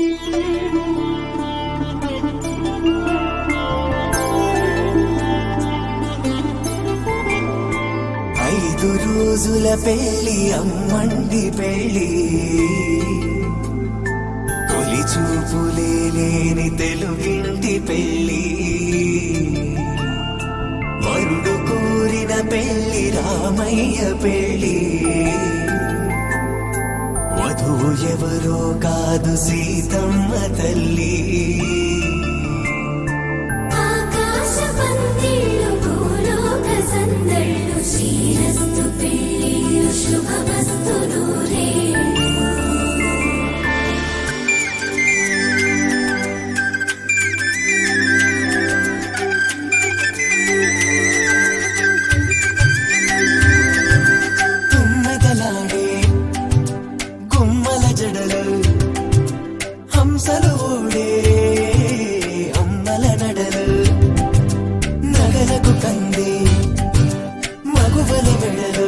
5 రోజుల పెళ్లి అమ్మండి పెళ్లి, తొలి చూపులే లేని తెలుగింటి పెళ్లి, వరుడు కోరిన పెళ్లి రామయ్య పెళ్లి, వధువు ఎవరో కాదు సీతమ్మ తల్లి. శ్రీరస్తు పెళ్లియు శుభమస్తు నూరే. తుమ్మెదలాడే గుమ్మల జడలు, హంసలు ఊడే అమ్మల నడలు, నగలకు కంది మగువల వెడలు,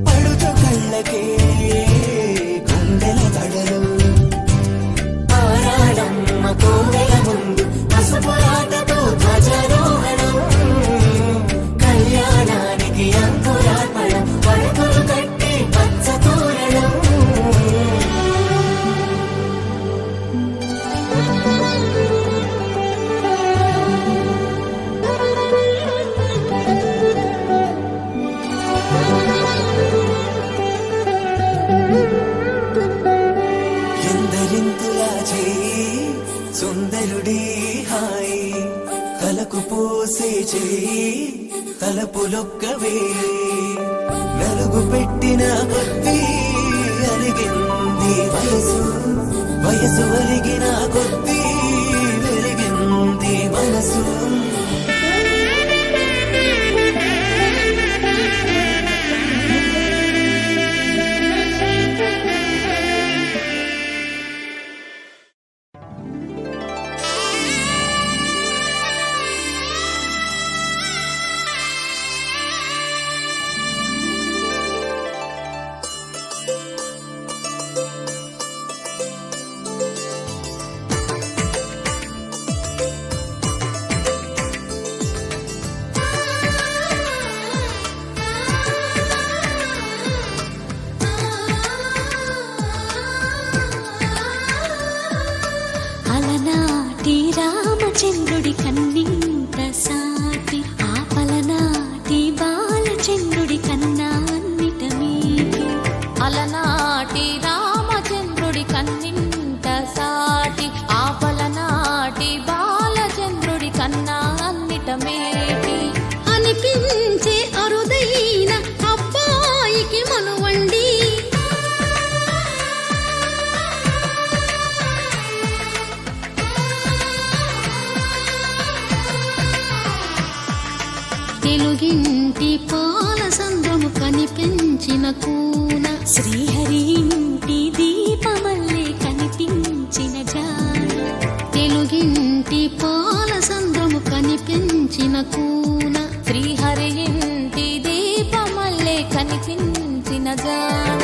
పడుచు కళ్ళకే గుండెల తడలు, ఆరాడమ్మ కోవెల ముందు పసుపు ఆటతో ధ్వజారోహణం, కళ్యాణానికి అంకురార్పణం, పడుకులు కట్టి పచ్చ తోరణం. ఎందరింతులా చేయి సుందరుడి హాయి, తలకు పోసే చేయి తలపులొక్కవే, నలుగు పెట్టిన కొద్దీ అలిగింది వయసు, వయసు అలిగిన కొద్దీ వెలిగింది మనసు. అలనాటి రామచంద్రుడి కన్నింత సాటి, ఆపలనాటి బాలచంద్రుడి కన్నా అన్నిట మీటి. అలనాటి రామచంద్రుడి కన్నింత సాటి, ఆపలనాటి బాలచంద్రుడి కన్నా అన్నిట మేటి. అనిపించే అరుదైన అబ్బాయికి మనువండి, తెలుగింటి పాల సంద్రము కనిపించిన కూన, శ్రీహరి ఇంటి దీపమల్లే కనిపించిన జాన. తెలుగింటి పాల సంద్రము కనిపించిన కూన, శ్రీహరి ఇంటి దీపమల్లే కనిపించిన జాన.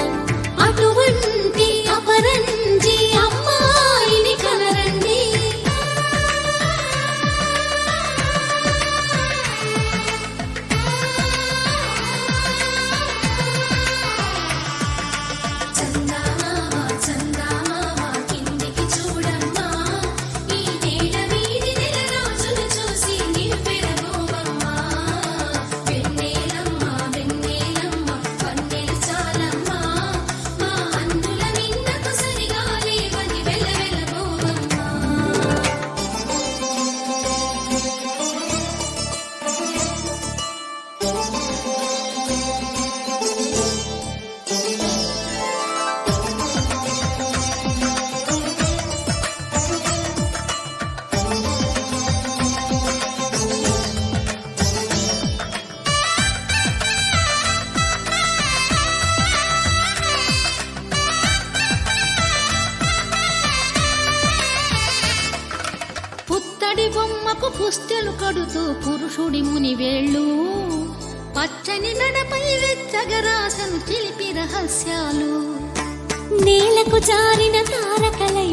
అటువంటి అపరంజి అమ్మాయిని కనరండి. కిందికి చూడమ్మా, ఈ నేల వీధి నెల రోజులు చూసి నివ్వెరబోవమ్మా. వెన్నెలమ్మ వెన్నెలమ్మ వన్నెలు చాలమ్మా, మా అందుల నిన్నకు సరిగా లేవని వెలవెలబోవమ్మా. పుత్తడి బొమ్మకు పుస్తెలు కడుతూ పురుషుడి ముని వేళ్ళు, పచ్చని నడపై వెచ్చగరాసను చిలిపి రహస్యాలు. నేలకు జారిన తారకలై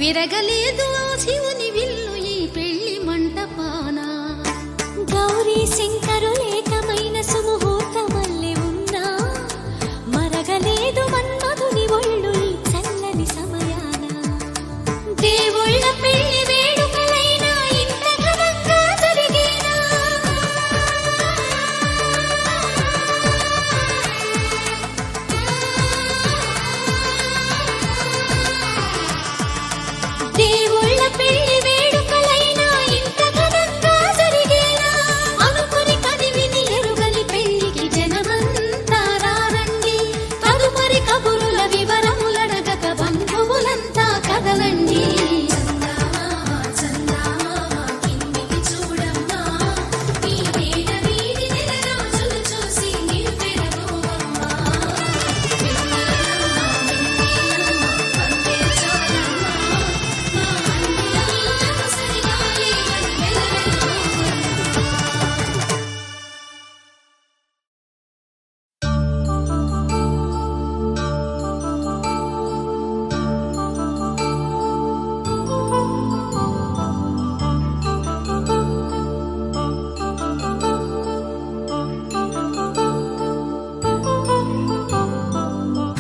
మెరగలేదు ఆ శివుని విల్లు ఈ పెళ్లి మంటపాన. గౌరీ శంకరులేకమైన సుముహూర్త వల్లే ఉన్నా మరగలేదు మన్మధుని ఒళ్ళు ఈ చల్లని సమయాన. దేవుళ్ళ పెళ్లి వేడుకలైనా ఇంత ఘనంగా జరిగేనా? దేవుళ్ళ పెళ్లి వేడుకలైనా ఇంత ఘనంగా జరిగేనా? అనుకుని కదివిని ఎరుగని పెళ్లికి జనమంతా రారండి. తదుపరి కబురుల వివరములడగక బంధువులంతా కదలండి.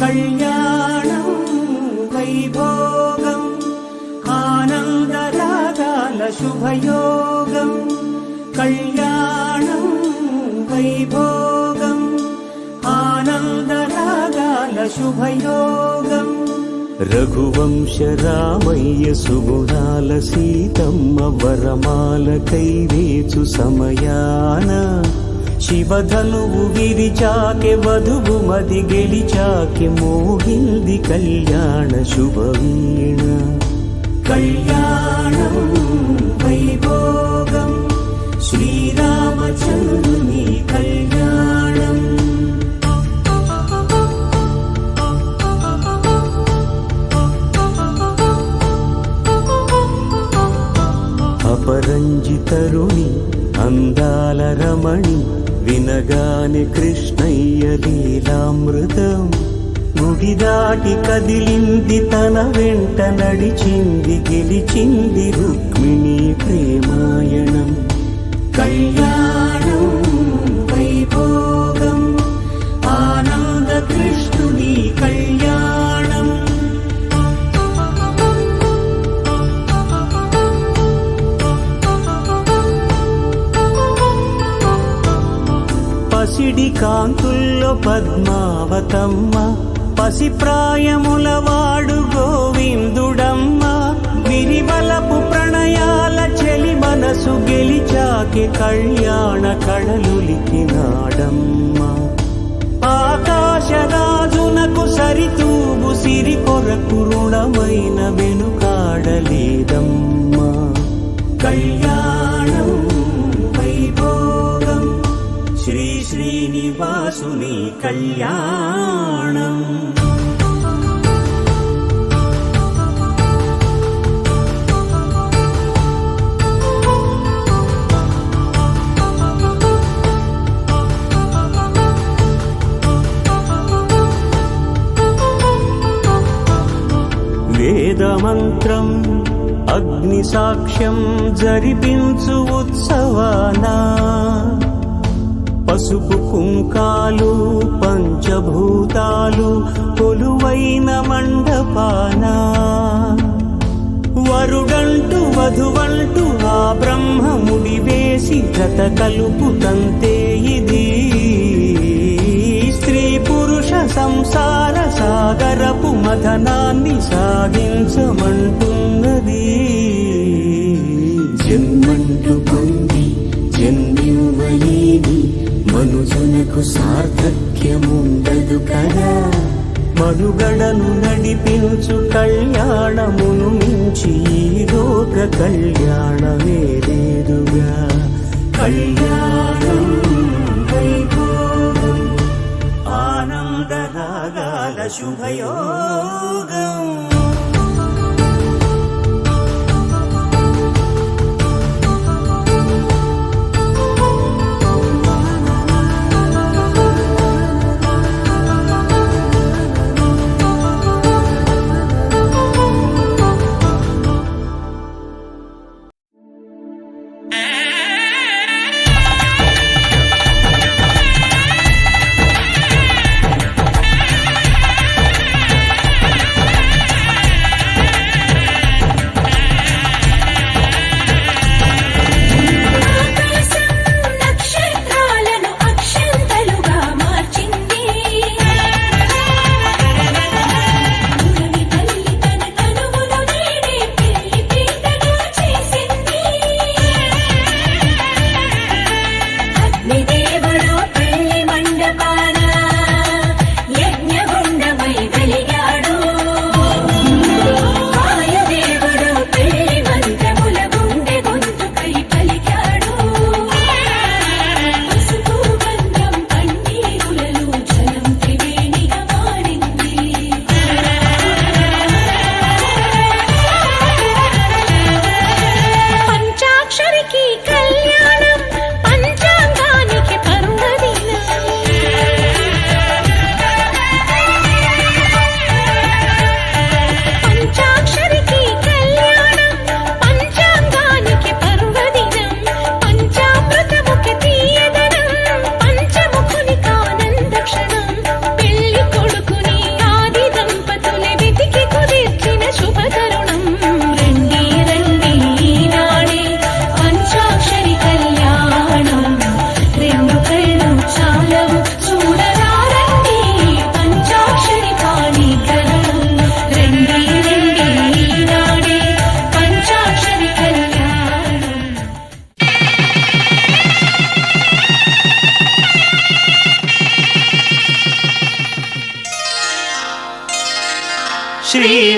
కళ్యాణం వైభోగం ఆనందరాగాల శుభయోగం. కళ్యాణం వైభోగం ఆనందరాగాల శుభయోగం. రఘువంశ రామయ్య సుగుణాల సీతమ్మ వరమాల కైవేచు సమయాన శివధనువు విరిచాకె వధువు మది గెలిచాకె మోగింది కళ్యాణ శుభవీణ. కళ్యాణం వైభోగం శ్రీరామచంద్రుని కళ్యాణం. అపరంజితరుణి అందాల రమణి వినగానే కృష్ణయ్య లీలామృతం. గుడి దాటి కదిలింది తన వెంట నడిచింది గెలిచింది రుక్మిణి ప్రేమాయణం. కళ్యాణం వైభోగం ఆనంద కృష్ణుని కళ్యాణం. పసిడి కాంతుల్లో పద్మావతమ్మ పసిప్రాయముల వాడు గోవిందుడమ్మ. విరివలపు ప్రణయాల చెలి మనసు గెలిచాకే కళ్యాణ కళలులికినాడమ్మ. ఆకాశరాజునకు సరితూగు సిరి కొరకు రుణమైన వెనుకాడలేదమ్మా. కళ్యాణం వైభోగం శ్రీ శ్రీనివాసుని కళ్యాణం. వేదమంత్రం అగ్ని సాక్ష్యం జరిపించు ఉత్సవానా. పసుపు కుంకాలు పంచభూతాలు కొలువైన మండపాన. వరుడంటూ వధువంటూ ఆ బ్రహ్మముడి వేసి జత కలుపుతంతే ఇది. స్త్రీ పురుష సంసార సాగరపు మథనాన్ని సాగించమంటున్నది. జన్మంటూ పొంది జన్మివ్వలేని మనుజునకు సార్థక్యముండదు కదా. మనుగడను నడిపించు కళ్యాణమును మించి ఈ లోక కళ్యాణమే లేదుగా. కళ్యాణం వైభోగం ఆనందరాగాల శుభయోగం.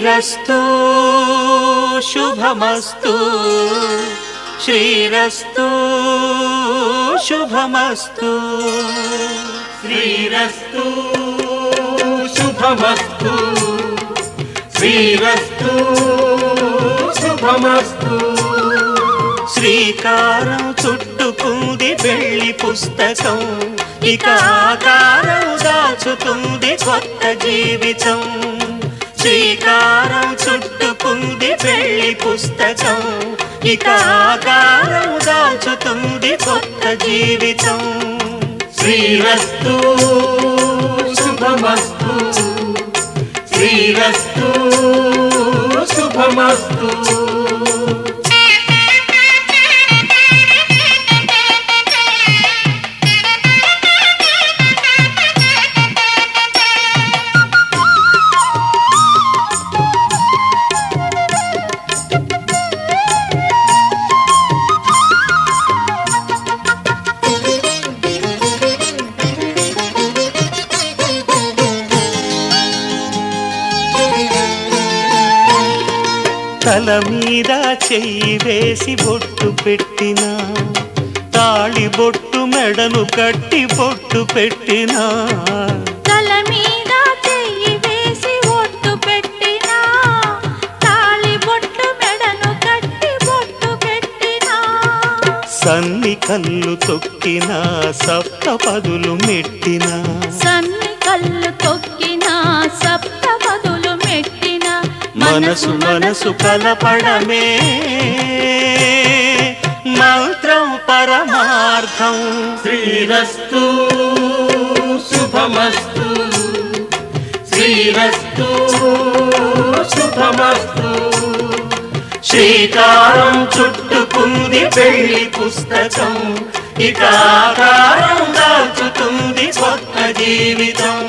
శ్రీరస్తు శుభమస్తు శ్రీరస్తు శుభమస్తు శ్రీరస్తు శుభమస్తు శ్రీరస్తు శుభమస్తు శ్రీకారం చుట్టుకుంది పెళ్లి పుస్తకం ఇక ఆకారం దాచుతుంది కొత్త జీవితం శ్రీకారం చుట్టుకుంది పెళ్లి పుస్తకం ఇక ఆకారం దాచుతుంది కొత్త జీవితం శ్రీరస్తు శుభమస్తు శ్రీరస్తు శుభమస్తు తల మీద చెయ్యి వేసి బొట్టు పెట్టినా తాళి బొట్టు మెడను కట్టి బొట్టు పెట్టినా తల మీద చెయ్యి వేసి బొట్టు పెట్టినా తాళి బొట్టు మెడను కట్టి బొట్టు పెట్టినా సన్ని కళ్ళు తొక్కినా సప్త పదులు మెట్టినా సన్ని కళ్ళు తొక్కినా సప్త పదులు మెట్టినా మనసు మనసు కలపడమే మంత్రం పరమార్థం శ్రీరస్తు శుభమస్తు శ్రీరస్తు శుభమస్తు శ్రీకారం చుట్టుకుంది పెళ్లి పుస్తకం ఇక ఆకారం దాచుతుంది కొత్త జీవితం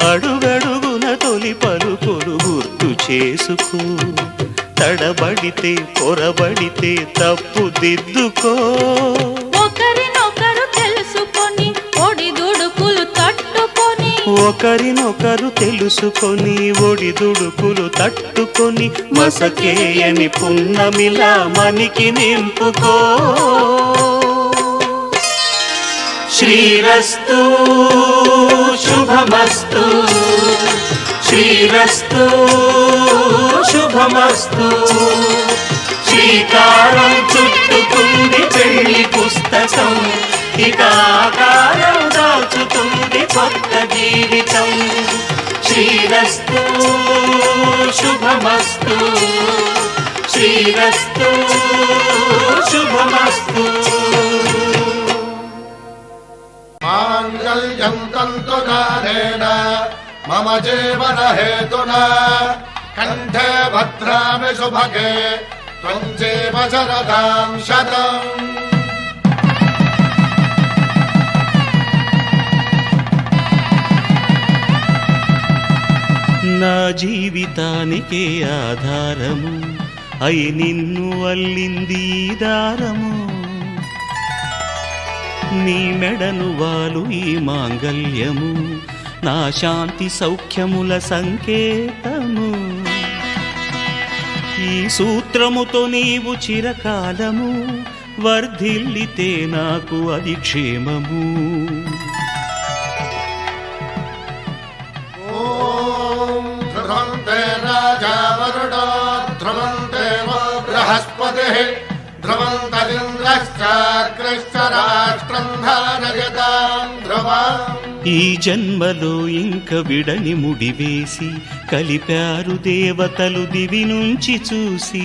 అడుగడుగున తొలి పలుకులు గుర్తు చేసుకో తడబడితే పొరబడితే తప్పు దిద్దుకో ఒకరినొకరు తెలుసుకొని ఒడిదుడుకులు తట్టుకొని ఒకరినొకరు తెలుసుకొని ఒడిదుడుకులు తట్టుకొని మసకేయని పున్నమిలా మనికి నింపుకో శ్రీరస్తు శుభమస్తు శ్రీరస్తు శుభమస్తు శ్రీకారం చుట్టుకుంది పెళ్లి పుస్తకం ఇక ఆకారం దాచుతుంది కొత్త జీవితం శ్రీరస్తు శుభమస్తు శ్రీరస్తు శుభమస్తు మాంగళ్యం తంతునానేన మమ జీవన హేతునా కంఠే భద్రామి శుభగే త్వం జీవ శరదాం శతం నా జీవితానికే ఆధారము అయి నిన్ను అల్లింది ఈ దారము నీ మెడను వాలు ఈ మాంగల్యము నా శాంతి సౌఖ్యముల సంకేతము ఈ సూత్రముతో నీవు చిరకాలము వర్ధిల్లితే నాకు అది క్షేమము ఓం ధ్రువంతే రాజా వరుడో ధ్రువంతే బృహస్పతి ధ్రువంతరింద్రశ్చాగ్రశ్చ రాష్ట్రం ధారయతాం ధ్రువం ఈ జన్మలో ఇంక విడని ముడివేసి కలిపారు దేవతలు దివి నుంచి చూసి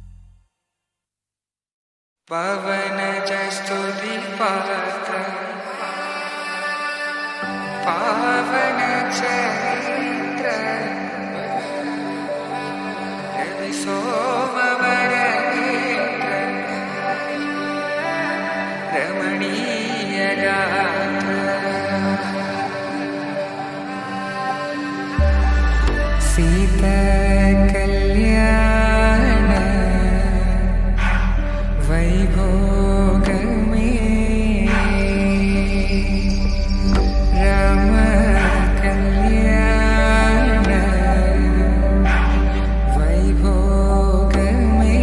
చైత్ర రవి సోమవర నేత్ర రమణీయ గాత్ర సీత కళ్యాణ వైభోగమే రామ కళ్యాణ వైభోగమే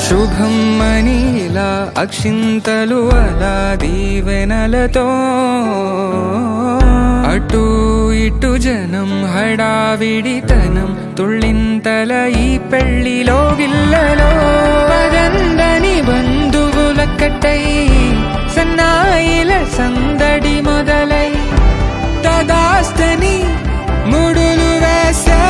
శుభం మనీలా అక్షింతలు అలా దీవెనలతో అటు ఇటు జనం హడావిడితనం తుళ్ళింతల ఈ పెళ్లిలో గిల్లలో పదందని బంధువులక్కటై సన్నాయిల సందడి మొదలై తదాస్తని ముడులు వేసే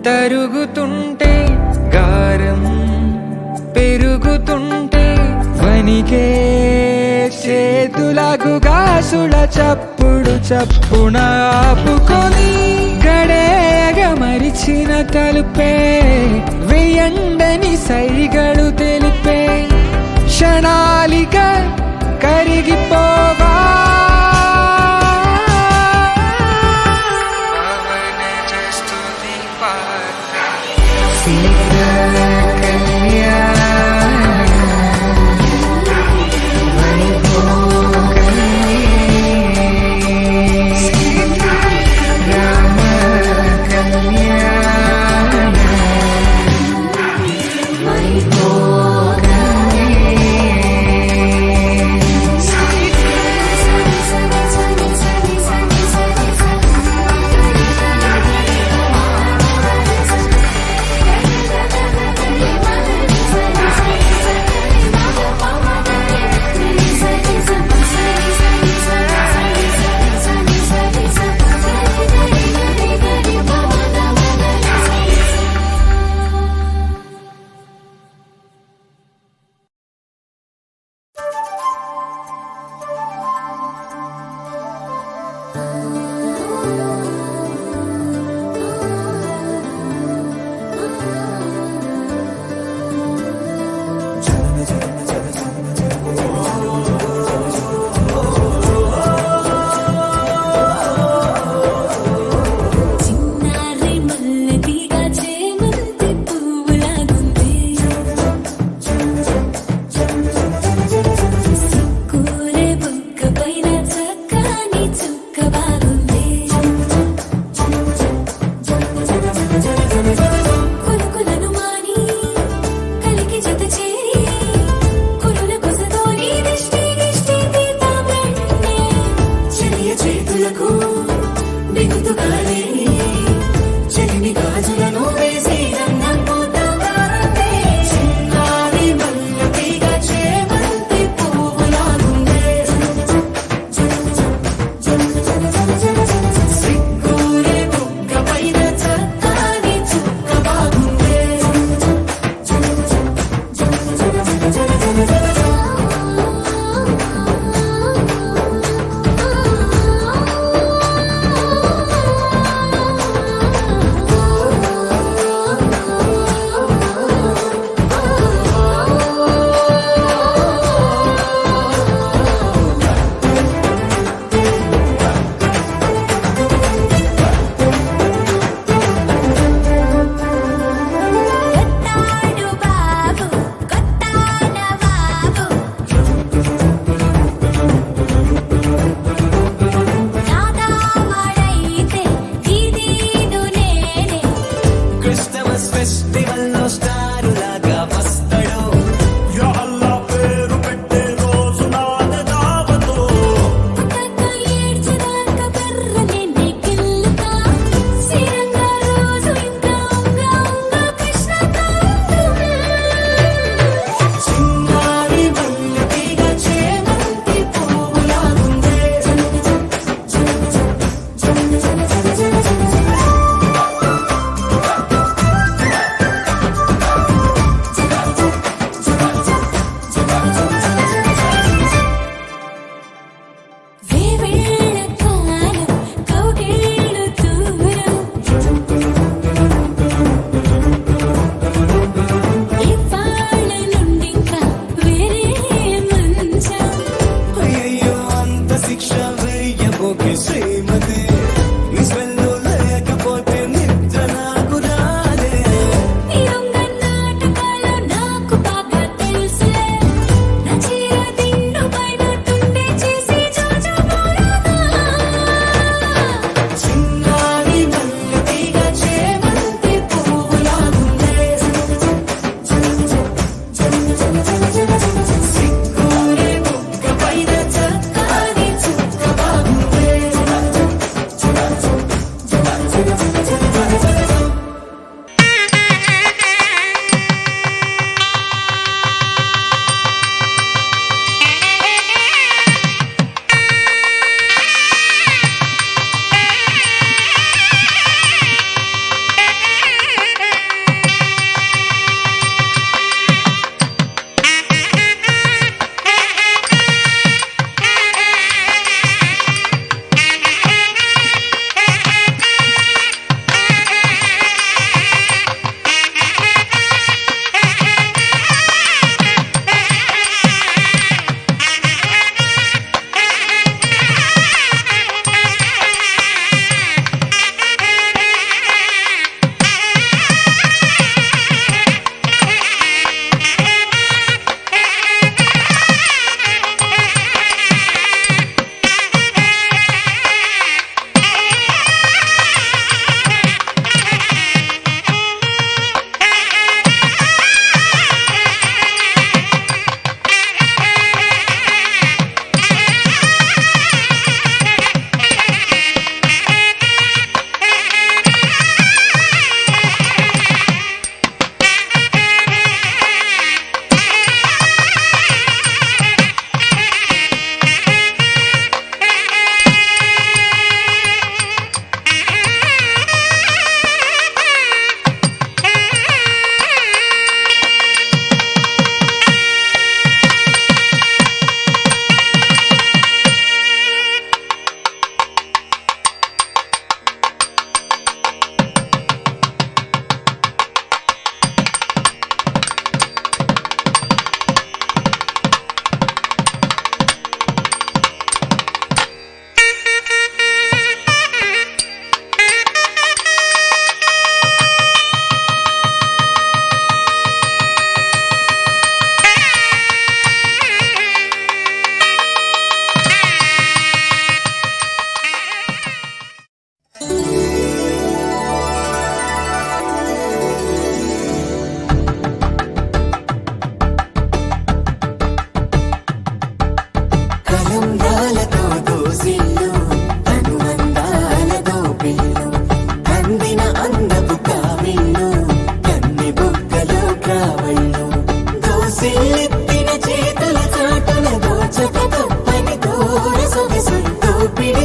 తరుగుతుంటే గారం పెరుగుతుంటే వనికే చేతులకు గాసుల చప్పుడు చప్పున ఆపుకొని గడేగ మరిచిన తలుపే వేయండని సైగలు తెలిపే క్షణాలిక కరిగిపోవా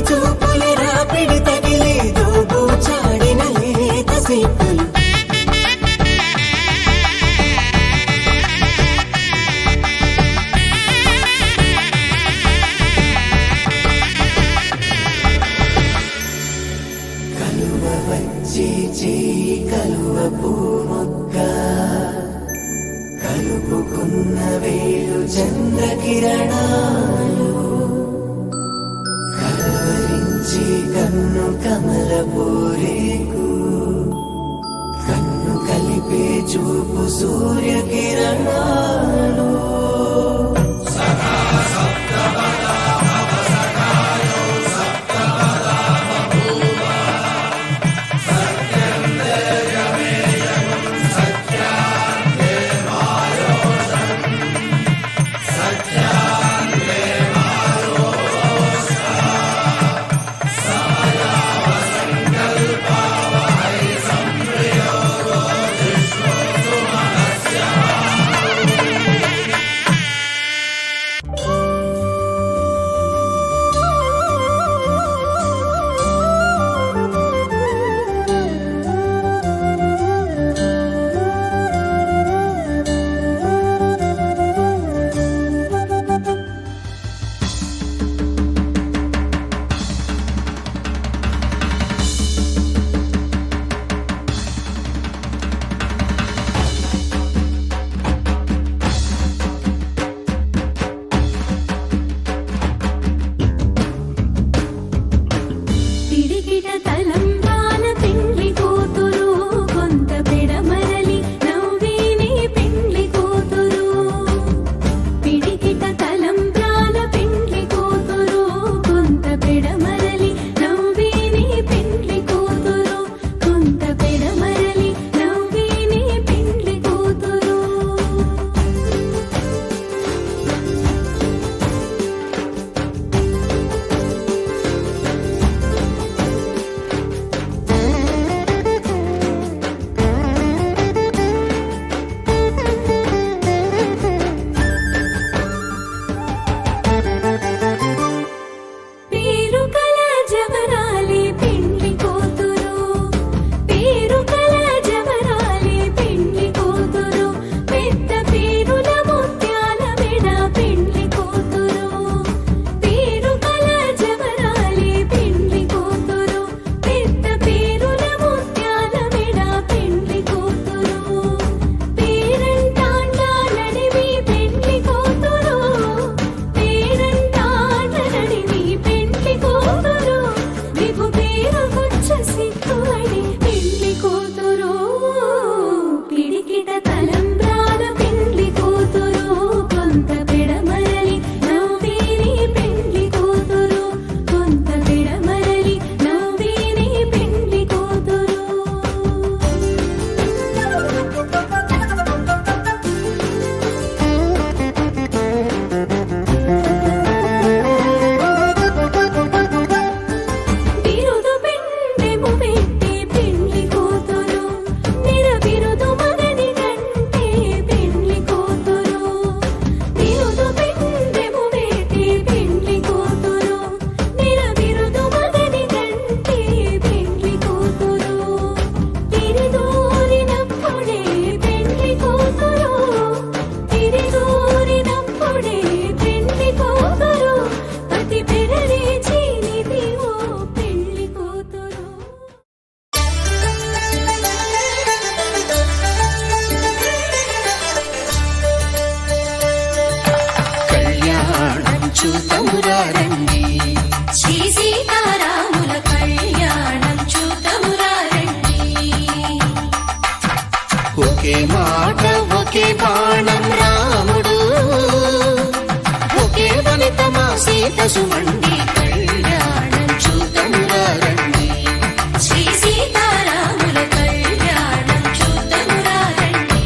చూపుల రాపిడి తగిలి దోబూచాడిన లేత సిక్కులు కలువ వచ్చి చేయి కలువ పూమొక్క కలుపుకున్న వేలు చంద్రకిరణాలు కలవరించి కన్ను కమల పూరేకు కన్ను కలిపే చూపు సూర్యకిరణాలు ఒకే మాట ఒకే బాణం రాముడు, ఒకే వనిత మా సీత సుమండి కళ్యాణం చూద్దామురా రండి. శ్రీ సీతారాముల కళ్యాణం చూద్దామురా రండి.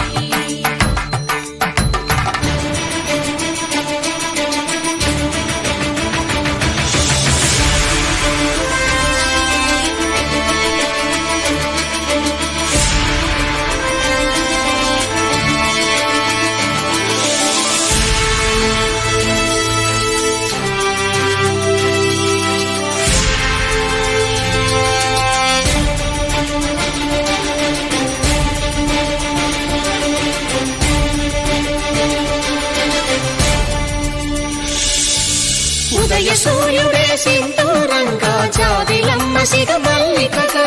సింధూరంగా జాబిలమ్మ సిగ మల్లికగా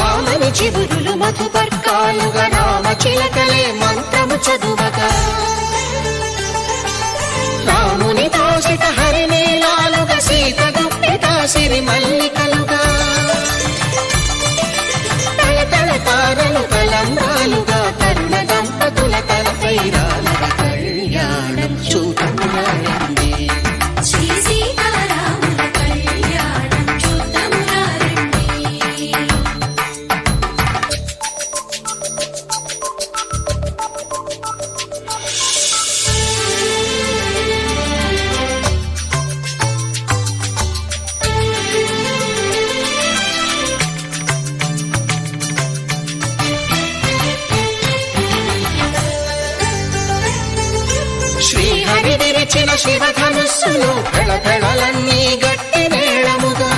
ఆమని చివురులు మధుపర్కాలుగా రామ చిలకలే మంత్రము చదువగా రాముని దోషిత హరినీలాలుగా సీత గుప్పిట సిరి మల్లికలుగా తలతల తారలు తలంబ్రాలుగా తరుణ దంపతుల తలపైరాలుగా కళ్యాణం చూడమురారండి శ్రీ సీతారాముల కళ్యాణం చూద్దామురారండి. శ్రీహరి విరిచిన శివధనుస్సులు పెళపెళలన్నీ గట్టి మేళముగా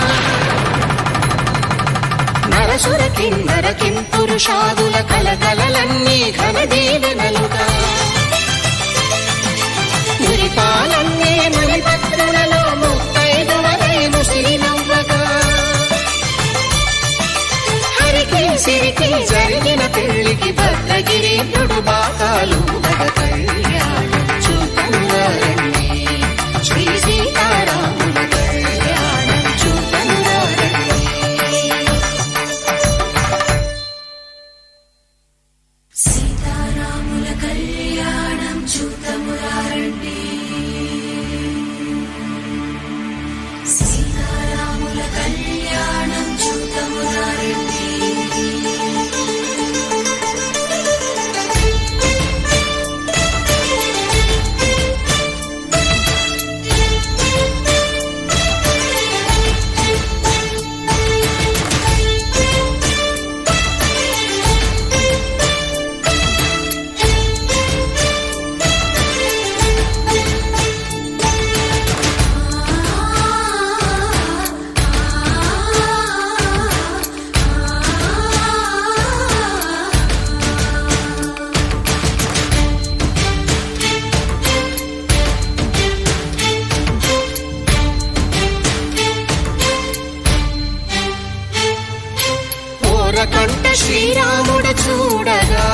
నరసుర కిన్నర కింపురుషాదుల కలకలలన్నీ ఘన దీవెనలుగా మురిపాలన్నీ మురిపత్రులలో ముత్తైదువరైను శ్రీనవ్వగా హరికి సిరికి జరిగిన పెళ్లికి భద్రగిరీంద్రుడు బాకాలు కళ్యాణం చూడమురారండి శ్రీ సీతారాముల కళ్యాణం చూడమురారండి సీతారాముల కళ్యాణం చూద్దామురారండి. సీతారాముల కళ్యాణం చూద్దామురారండి. కంట శ్రీరాముడు చూడగా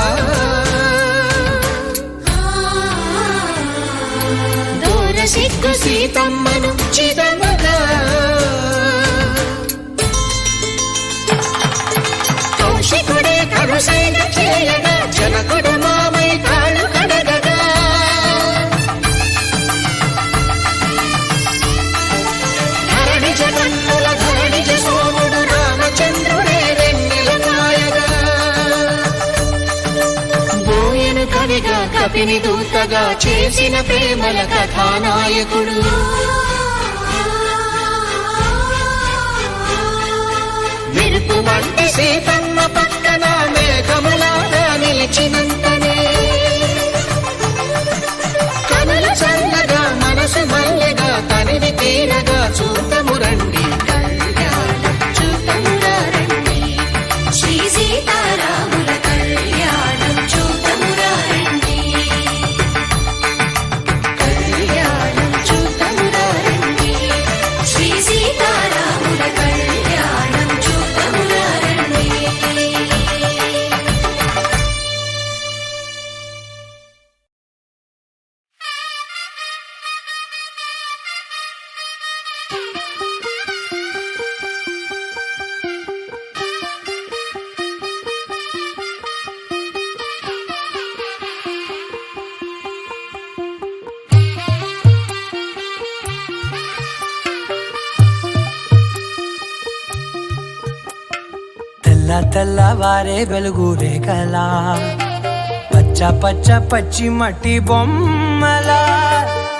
దూర సిగ్గు సీతమ్మను చిదమగా కౌశికుడే కరుసైన చేయగా జనకుడు మామై కాళ్ళు కడగగా ధరణి జగన్నుల ధరణి సోముడు రామచంద్రుడే కవిగా కపిని దూతగా చేసిన ప్రేమల కథానాయకుడు మెరుపు వంటి సీతమ్మ పక్కన మేఘములాగా నిలిచినంతనే కనులు చల్లగా మనసు మల్లెగా తనివి తీరగా చూడమురండి కళ్యాణం చూడమురారండి శ్రీ సీతారాముల కళ్యాణం చూద్దామురారండి. కళ్యాణం చూడమురారండి శ్రీ సీతారాముల కళ్యాణం చూద్దామురారండి. తెల్లవారే వెలుగు రేఖలా పచ్చ పచ్చ పచ్చి మట్టి బొమ్మలా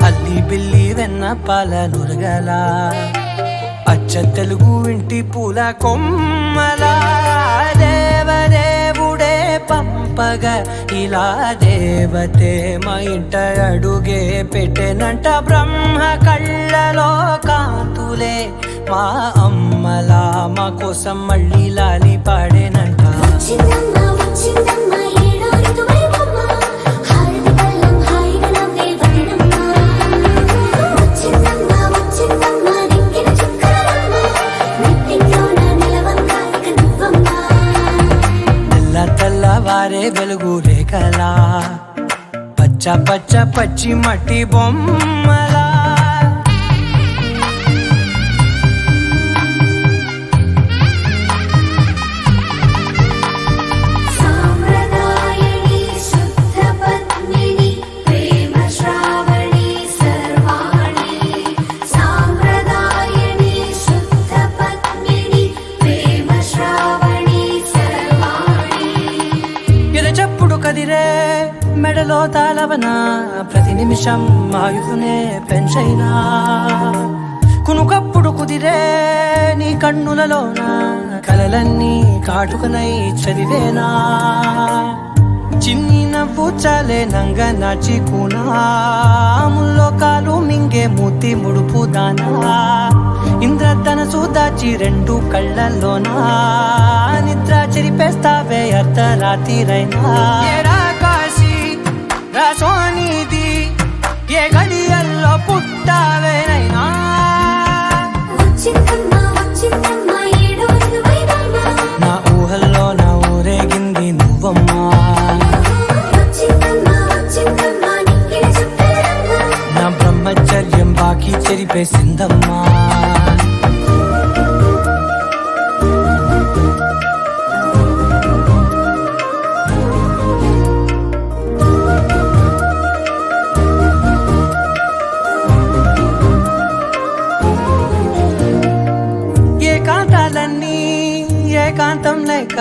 అల్లి బిల్లి వెన్న పాల నురగలా అచ్చ తెలుగు ఇంటి పూల కొమ్మలా దేవదేవుడే పంపగా ఇలా దేవతే మా ఇంట అడుగే పెట్టెనంట బ్రహ్మ కళ్ళలో కాంతులే మా అమ్మలా మా కోసం మళ్ళీ లాలి పాడేనంట వచ్చిందమ్మ వచ్చిందమ్మ ఏడో ఋతువైవమ్మ హారతి పళ్ళం హాయిగా నవ్వే వదినమ్మ. వచ్చిందమ్మ పచ్చ పచ్చ పచ్చి మట్టి బొమ్మలా సాంప్రదాయని శుద్ధ పద్మిని ప్రేమ శ్రావణి సర్వాణి సాంప్రదాయని శుద్ధ పద్మిని ప్రేమ శ్రావణి సర్వాణి ఎద చప్పుడు కదిరే మెడలో తాళవన ప్రతి నిమిషం ఆయుధునే పెంచైనా కునుకప్పుడు కుదిరే నీ కన్నులలోన కలలన్నీ కాటుకనై చదివేనా చిన్ని నవ్వు చాలే నంగ నాచి కూనాముల్లో కాలు మింగే మూతి ముడుపు దానా ఇంద్రధనసు దాచి రెండు కళ్ళల్లోనా నిద్ర చెరిపేస్తావే అర్ధరాత్రిరైనా సోనిది ఏ గడియల్లో పుట్టావేనైనా వచ్చిందమ్మా వచ్చిందమ్మా ఏడో ఇరవైదమ్మా నా ఊహల్లో నా ఊరేగింది నువ్వమ్మా వచ్చిందమ్మా వచ్చిందమ్మా నిక్కిన చుట్టరమ్మా నా బ్రహ్మచర్యం బాకీ చెరిపేసిందమ్మా ఏకాంతం లేక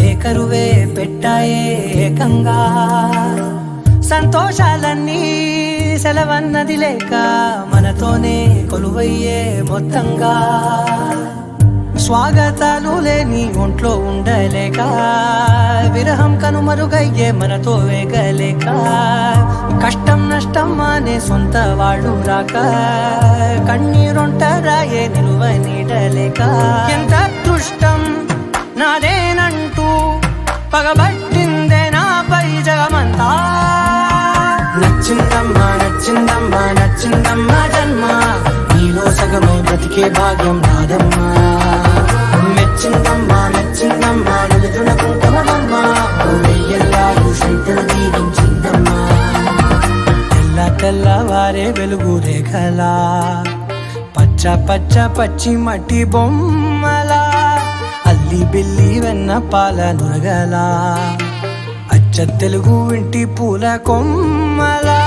ఏకరువే పెట్టాయే ఏకంగా సంతోషాలన్నీ సెలవన్నది లేక మనతోనే కొలువయ్యే మొత్తంగా స్వాగతాలు లేని ఒంట్లో ఉండలేక విరహం కనుమరుగయ్యే మనతో వేగలేక కష్టం నష్టం అనే సొంత వాడు రాక కన్నీరొంటరాయే నిలువ నీడలేక ఎంత అదృష్టం నాదేనంటూ పగబట్టిందే నాపై జగమంతా నచ్చిందమ్మా నచ్చిందమ్మా నచ్చిందమ్మా జన్మ నీలో సగమై బ్రతికే భాగ్యం నాదమ్మా మెచ్చిందమ్మా మెచ్చిందమ్మా నిలుతునకుంటమమ్మా వెయ్యల్లారు శంకరు దీవించిందమ్మా తెల్ల తెల్లవారే వెలుగు రేఖలా పచ్చ పచ్చ పచ్చి మట్టి బొమ్మలా అల్లి బిల్లి వెన్న పాల నురగలా అచ్చ తెలుగు ఇంటి పూల కొమ్మలా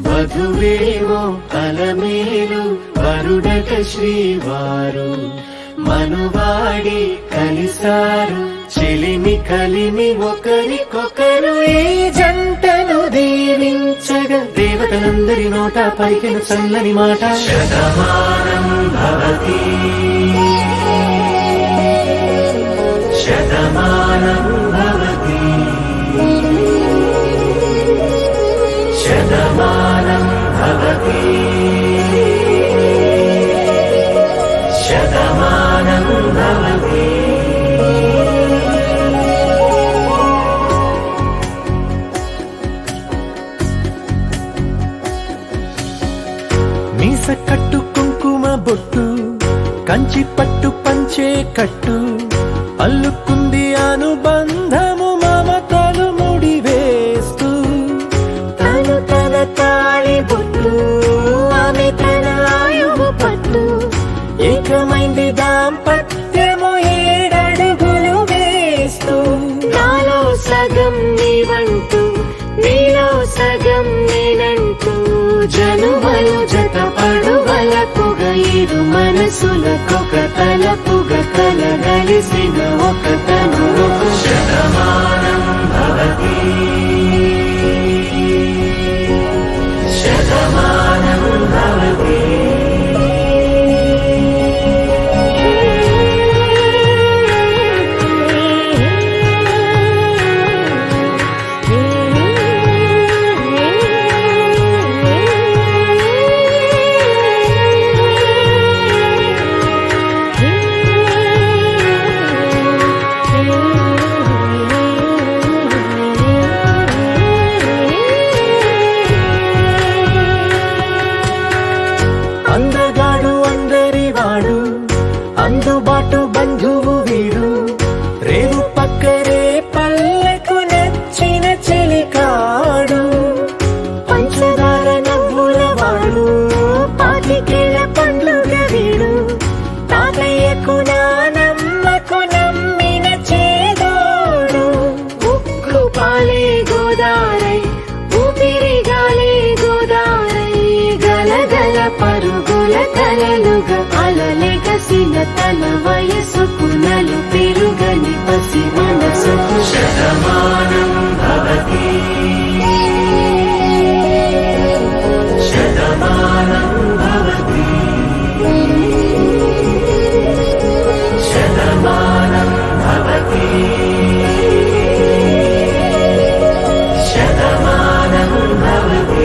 వధువేమో అలమేలు వరుడట శ్రీవారు మనువాడి కలిసారు చెలిమి కలిమి ఒకరికొకరు ఈ జంటను దీవించగా దేవతలందరి నోట పలికిన చల్లని మాట శతమానం భవతి శతమానం భవతి శతమానం భవతి శతమానం భవతి మీస కట్టు కుంకుమ బొట్టు కంచి పట్టు పంచే కట్టు అల్లుకుంది అనుబంధము మమతలు ముడివేస్తూ తను తన తాళి బొట్టు ఆమె తన ఆయువు పట్టు ఏకమైంది దాంపత్యము 7 అడుగులు వేస్తూ నాలో సగం నీవంటూ నీలో సగం నేనంటూ జనువలు జత పడువలపుగ ఇరు మనసులకొక తలపుగ కలగలిసిన ఒక తను శతమానం భవతి శతమానం భవతి కలలుగా అలలెగసిన తన వయసుకు నలు పెరుగని పసి మనసుకు శతమానం భవతి శతమానం భవతి శతమానం భవతి శతమానం భవతి.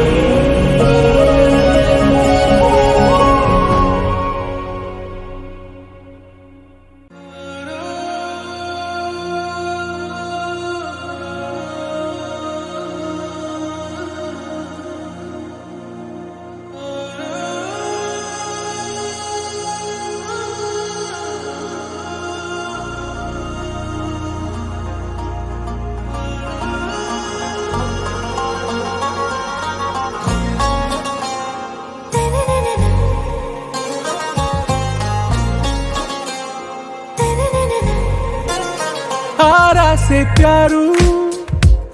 आरा से प्यारू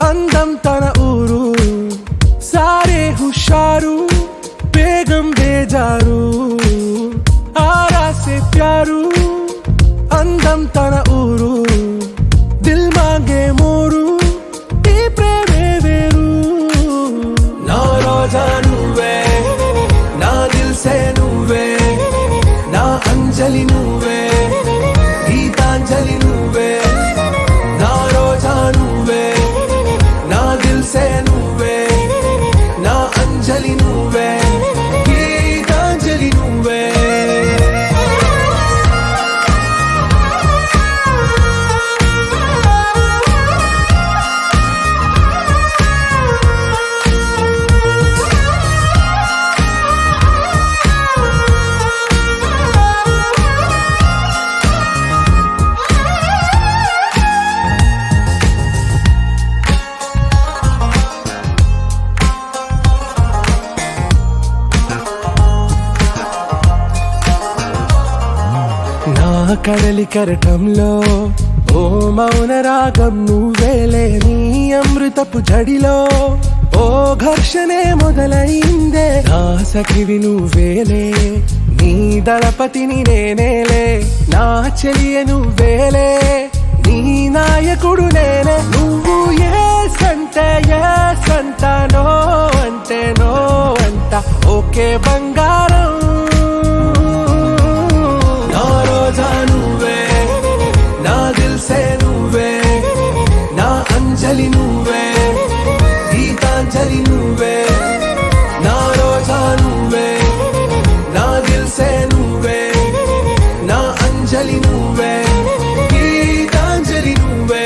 అందం తన ఊరు సారే హుషారు బేగం బేజారు ఆరా సే ప్యారు అందం తన ఊరు దిల్ మాంగే మోరు ఈ ప్రేమే వేరు నా రోజా నువ్వే నా దిల్ సే నువ్వే నా అంజలి నువ్వే గీతాంజలి నువ్వే నా రోజా నువ్వే నా దిల్ సే నువ్వే నా అంజలి నువ్వే గీతాంజలి నువ్వే. నా కడలి కరటంలో ఓ మౌన రాగం నువ్వేలే నీ అమృతపు జడిలో ఓ ఘర్షణే మొదలైందే నా సఖివి నువ్వేలే నీ దళపతిని నేనేలే నా చెలియ నువ్వేలే నీ నాయకుడు నేనే నువ్వు ఏ సంట నో అంటే నో అంట ఓకే బంగారం నా రోజా నువ్వే నా దిల్ సే నువ్వే నా అంజలి నువ్వే గీతాంజలి నువ్వే నా రోజా నువ్వే నా దిల్ సే నువ్వే నా అంజలి నువ్వే గీతాంజలి నువ్వే.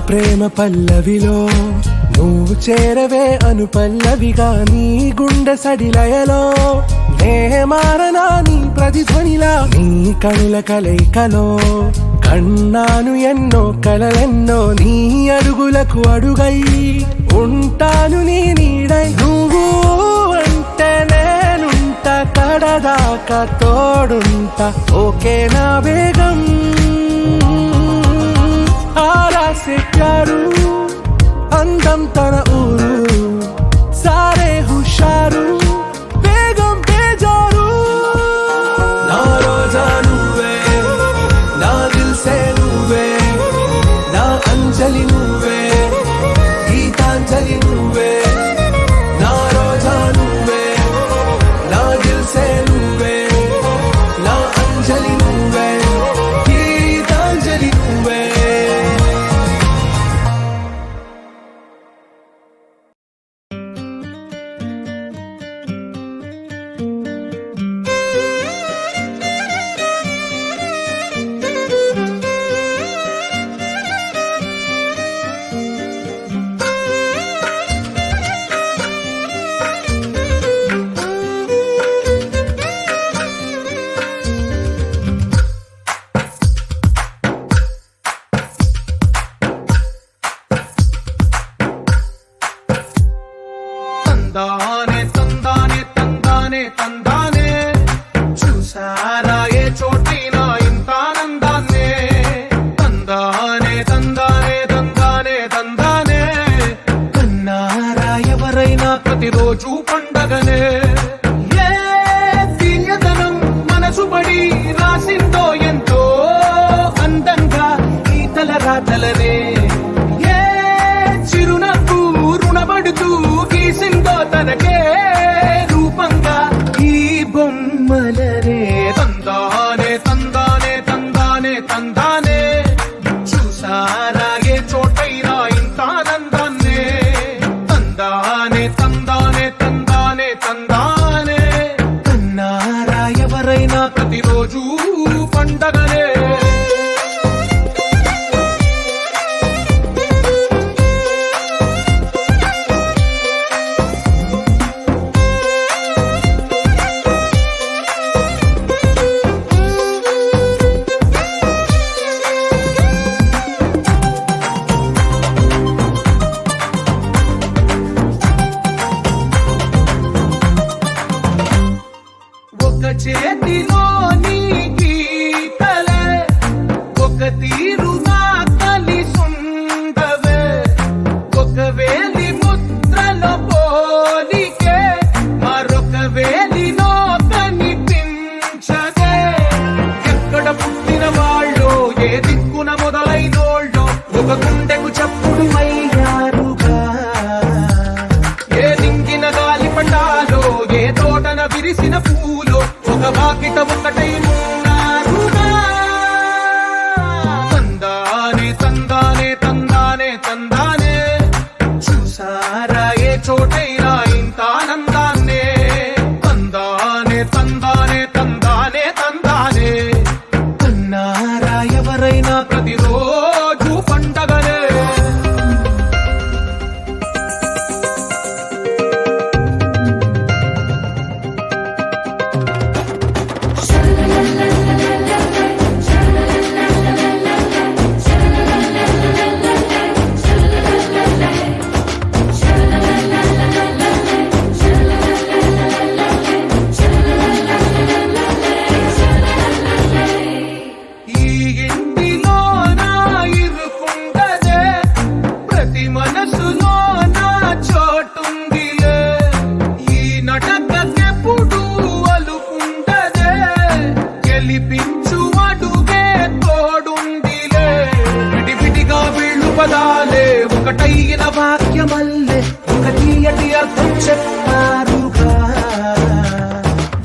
ప్రేమ పల్లవిలో నువ్వు చేరవే అను పల్లవిగా నీ గుండె సడిలయలో నే మారనా నీ ప్రతిధ్వనిలా నీ కనుల కలయికలో కన్నాను ఎన్నో కలలెన్నో నీ అడుగులకు అడుగై ఉంటాను నీ నీడై నువ్వు అంటే నేనుంట కడదాకా తోడుంట ఓకే నా బేగం ఆరా సే ప్యారు అందం తన ఊరు సారే హుషారు బేగం బేజారు నా రోజా నువ్వే నా దిల్ సే నువ్వే నా అంజలి నువ్వే గీతాంజలి నువ్వే నా రోజా నువ్వే నా దిల్ సే నువ్వే నా అంజలి నువ్వే గీతాంజలి నువ్వే. పదాలే ఒకటైన వాక్యమల్లే ఒక తీయటి అర్థం చెప్పారుగా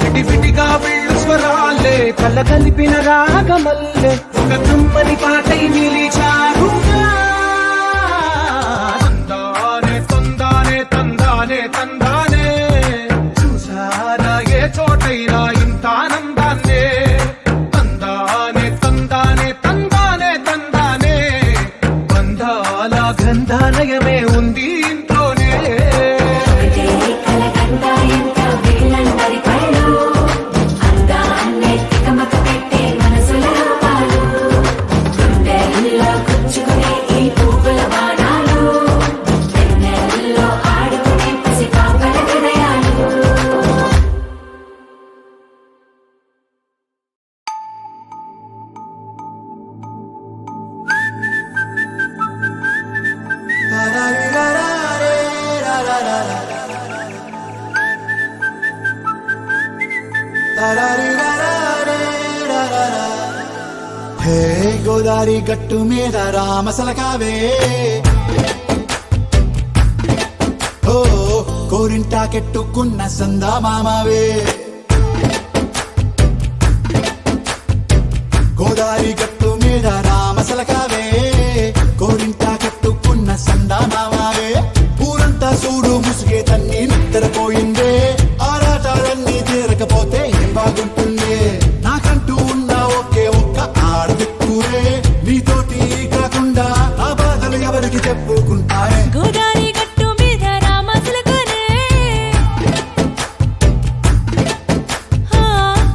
విడివిడిగా వీళ్ళు స్వరాలే కల కలిపిన రాగమల్లే ఒక కమ్మని పాటై నిలిచారుగా తందానే తందానే తందానే తందానే చూసారా ఏ చోటైనా ఇంత ఆనందాన్నే తందానే తందానే తందానే తందానే బంధాల గంధాలయమే ఉంది ఇంట్లోనే హే గోదారి గట్టు మీద రామసలకావే ఓ కోరింటాకెట్టుకున్న సందా మామావే గోదారి గట్టు మీద రామసలకావే కోరింటాకెట్టుకున్న సందా మామావే ఊరంతా చూడు ముసుగే తన్ని నిద్రపోయిందే ఆరాటాలన్నీ తీరకపోతే ఏం బాగుంటుందే నాకంటూ ఉన్న ఒకే ఒక్క ఆడదిక్కురే నీతోటి కాకుండా ఆ బాధలు ఎవరికి చెప్పుకుంటారే గోదారి గట్టు మీద రామసులకనే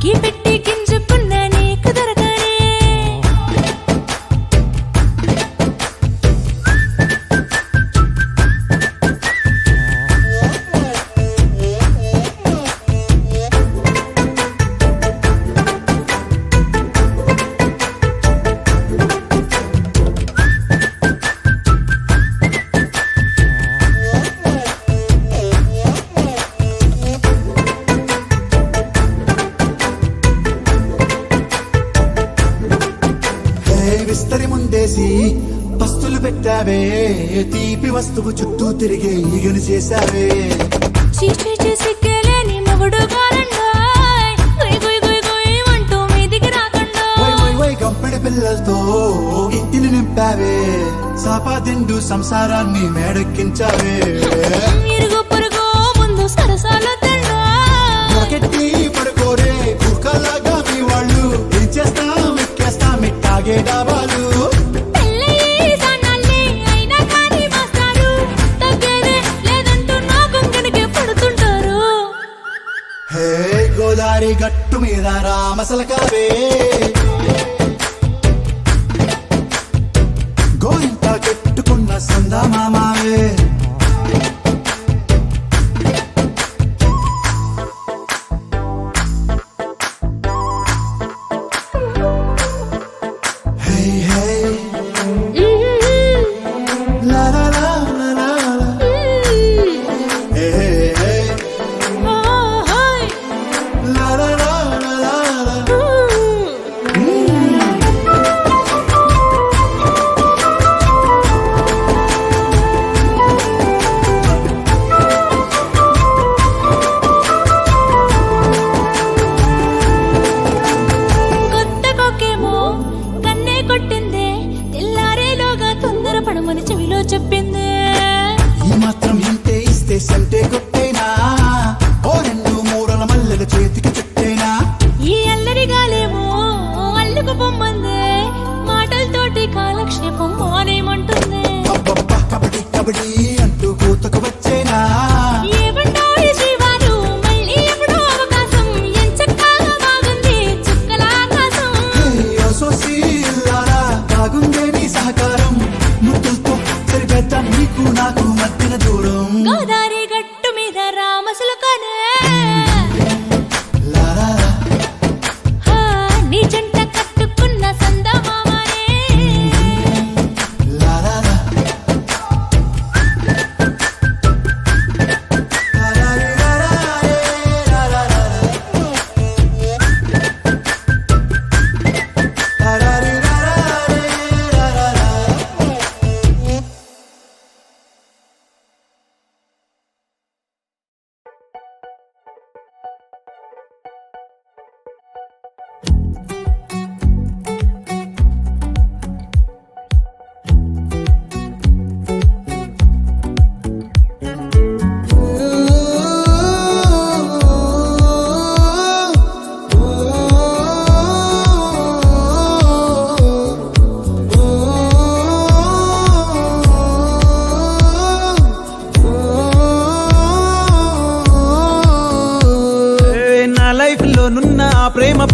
కీ పెట్టి గింజుకున్న నీకు దొరకనే విస్తరి ముందేసి పస్తులు పెట్టావే తీపి వస్తువు చుట్టూ తిరిగే ఈగను చేశావే చీచీ చేసి కేలేని మొగుడు గారండాయ్ గుయ్ గుయ్ గుయ్ గుయ్ అంటూ మీదికి రాకండా వై వై వై గంపెడి పిల్లలతో ఇంటిని నింపావే సాపాదిండు సంసారాన్ని మేడెక్కించావే ఇరుగు పొరుగు ముందు సరసాల తండా మొకెట్టి పడుకోరే కుక్కలాగా మీ వాళ్ళు ఏం చేస్తాం ఎక్కేస్తాం ఇట్టాగే డాబాలు పెళ్ళయి సన్నాళ్ళే అయినా కానీ మాస్టారు తగ్గేదే లేదంటూ నా కొంకణికే పడుతుంటారు హే గోదారి గట్టు మీద రామసలకావే గోరింట కట్టుకున్న సందా మామావే హే హే లా లా లా లా లా లా. హే హే హే లా లా లా లా లా లా. కొత్త కొక్కేమో కన్నే కొట్టిందే తెల్లారేలోగా తొందర పడమని చెవిలో చెప్పిందే ఈ మాత్రం ఇంటే ఇస్తే సంటే కొట్టేనా ఓ రెండు మూరల మల్లెల చేతికి చుట్టేనా ఈ అల్లరి గాలేమో అల్లుకు పొమ్మందే మాటలతోటి కాలక్షేపం మానేమంటుంది అబ్బబ్బా కబడ్డీ కబడ్డీ అంటూ కూతకు వచ్చేనా ఏమంటావు శ్రీవారు మళ్ళీ ఎప్పుడో అవకాశం ఎంచక్కా బాగుంది చుక్కల ఆకాశం హే ఓ సోసి ఇల్లారా బాగుందే నీ సహకారం ముద్దులతో సరిపెద్ద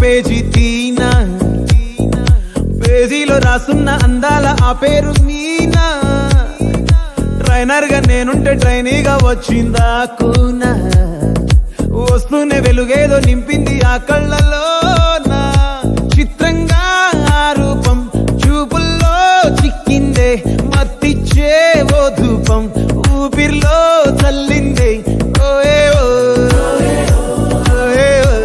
పేజీ తీనా పేజీలో రాసున్న అందాల ఆ పేరు మీనా ట్రైనర్ గా నేనుంటే ట్రైనీగా వచ్చిందా కూనా వస్తూనే వెలుగేదో నింపింది ఆ కళ్ళలోనా చిత్రంగా ఆ రూపం చూపుల్లో చిక్కిందే మత్తిచ్చే ఓ ధూపం ఊపిరిలో చల్లిందే ఓయే ఓ ఓయే ఓ.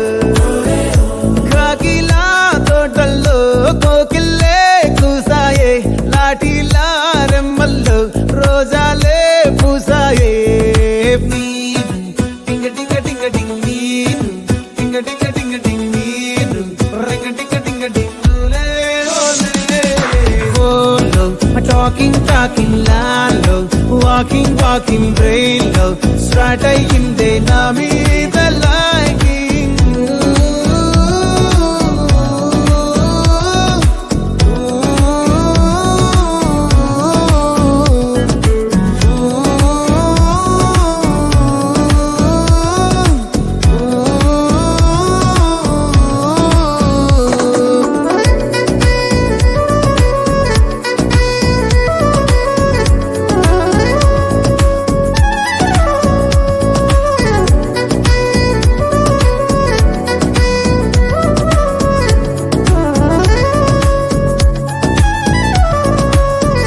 కాకిలా తోటల్లో కోకిల్లే కూసాయే లాఠీలా రెమ్మల్లో రోజాలే పూసాయే టింగ టింగ టింగ టింగ్ నీరు టింగ టింగ టింగ టింగ్ నీరు రింగ టింగ టింగ టింగులే ఓలో టాకింగ్ లాలో వాకింగ్ బ్రెయిన్లో స్టార్ట్ అయ్యిందే నా మీద లైకింగ్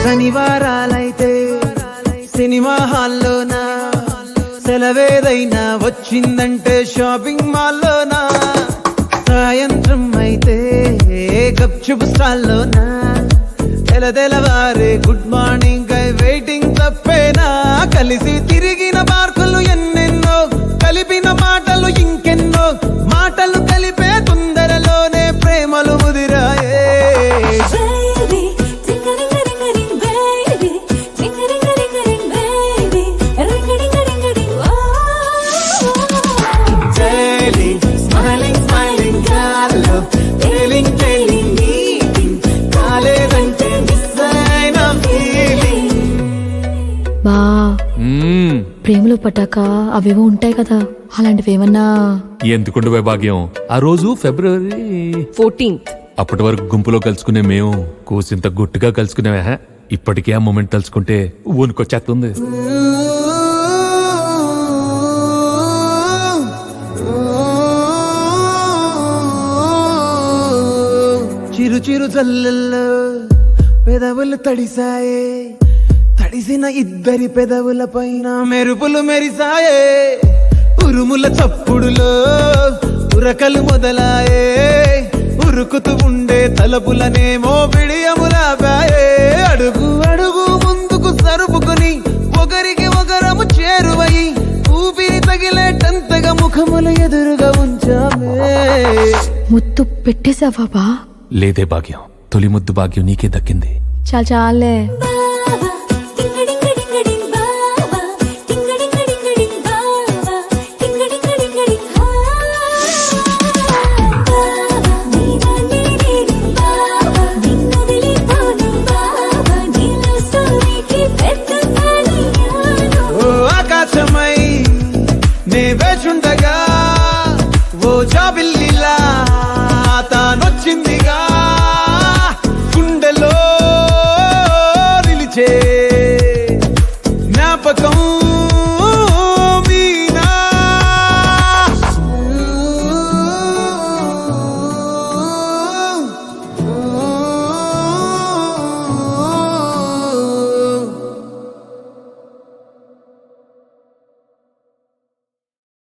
శనివారాలైతే సినిమా హాల్లోనా సెలవేదైనా వచ్చిందంటే షాపింగ్ మాల్లోనా సాయంత్రం అయితే గప్చుప్ స్టాల్లోనా తెలవారే గుడ్ మార్నింగ్ ఐ వెయిటింగ్ తప్పేనా కలిసి తిరిగిన పార్కులు ఎన్నెన్నో కలిపిన మాటలు ఇంకెన్నో మాటలు కలిపే తొందరలోనే ప్రేమలు ముదిరాయే Baby, ring-a-ring-a-ring-a-ring, baby. Ring-a-ring-a-ring-a-ring, baby. Ring-a-ding-a-ding-a-ding, oh. Daily, smiling గాల్లో feeling meeting కాలేదంటే మిస్ అయిన feeling బా ప్రేమలో పట్టాక అవేవో ఉంటాయి కదా అలాంటివి ఏమన్నా ఎందుకుండు వైభాగ్యం ఆ రోజు ఫిబ్రవరి 14th అప్పటి వరకు గుంపులో కలుసుకునే మేము కూసింత గుట్టుగా కలుసుకునేవా ఇప్పటికే ఆ మూమెంట్ తలుచుకుంటే ఊనుకొచ్చేస్తుంది చిరు జల్లల్లో పెదవులు తడిసాయే తడిసిన ఇద్దరి పెదవుల పైన మెరుపులు మెరిసాయే ఉరుముల చప్పుడులో ఉరకలు మొదలాయే ఉరుకుతూ ఉండే తలపులనేమో విడియములాపాయే అడుగు అడుగు ముందుకు సరుపుకొని ఒకరికి ఒకరము చేరువై ఊపిరి తగిలేటంతగా ముఖముల ఎదురుగా ఉంచామే ముత్తు పెట్టేశావా బా లేదే భాగ్యం తొలి ముద్దు భాగ్యం నీకే దక్కింది చాలే ఓ ఆకాశమై నే వేచుండగా ఓ జాబిల్లిలా తానొచ్చింది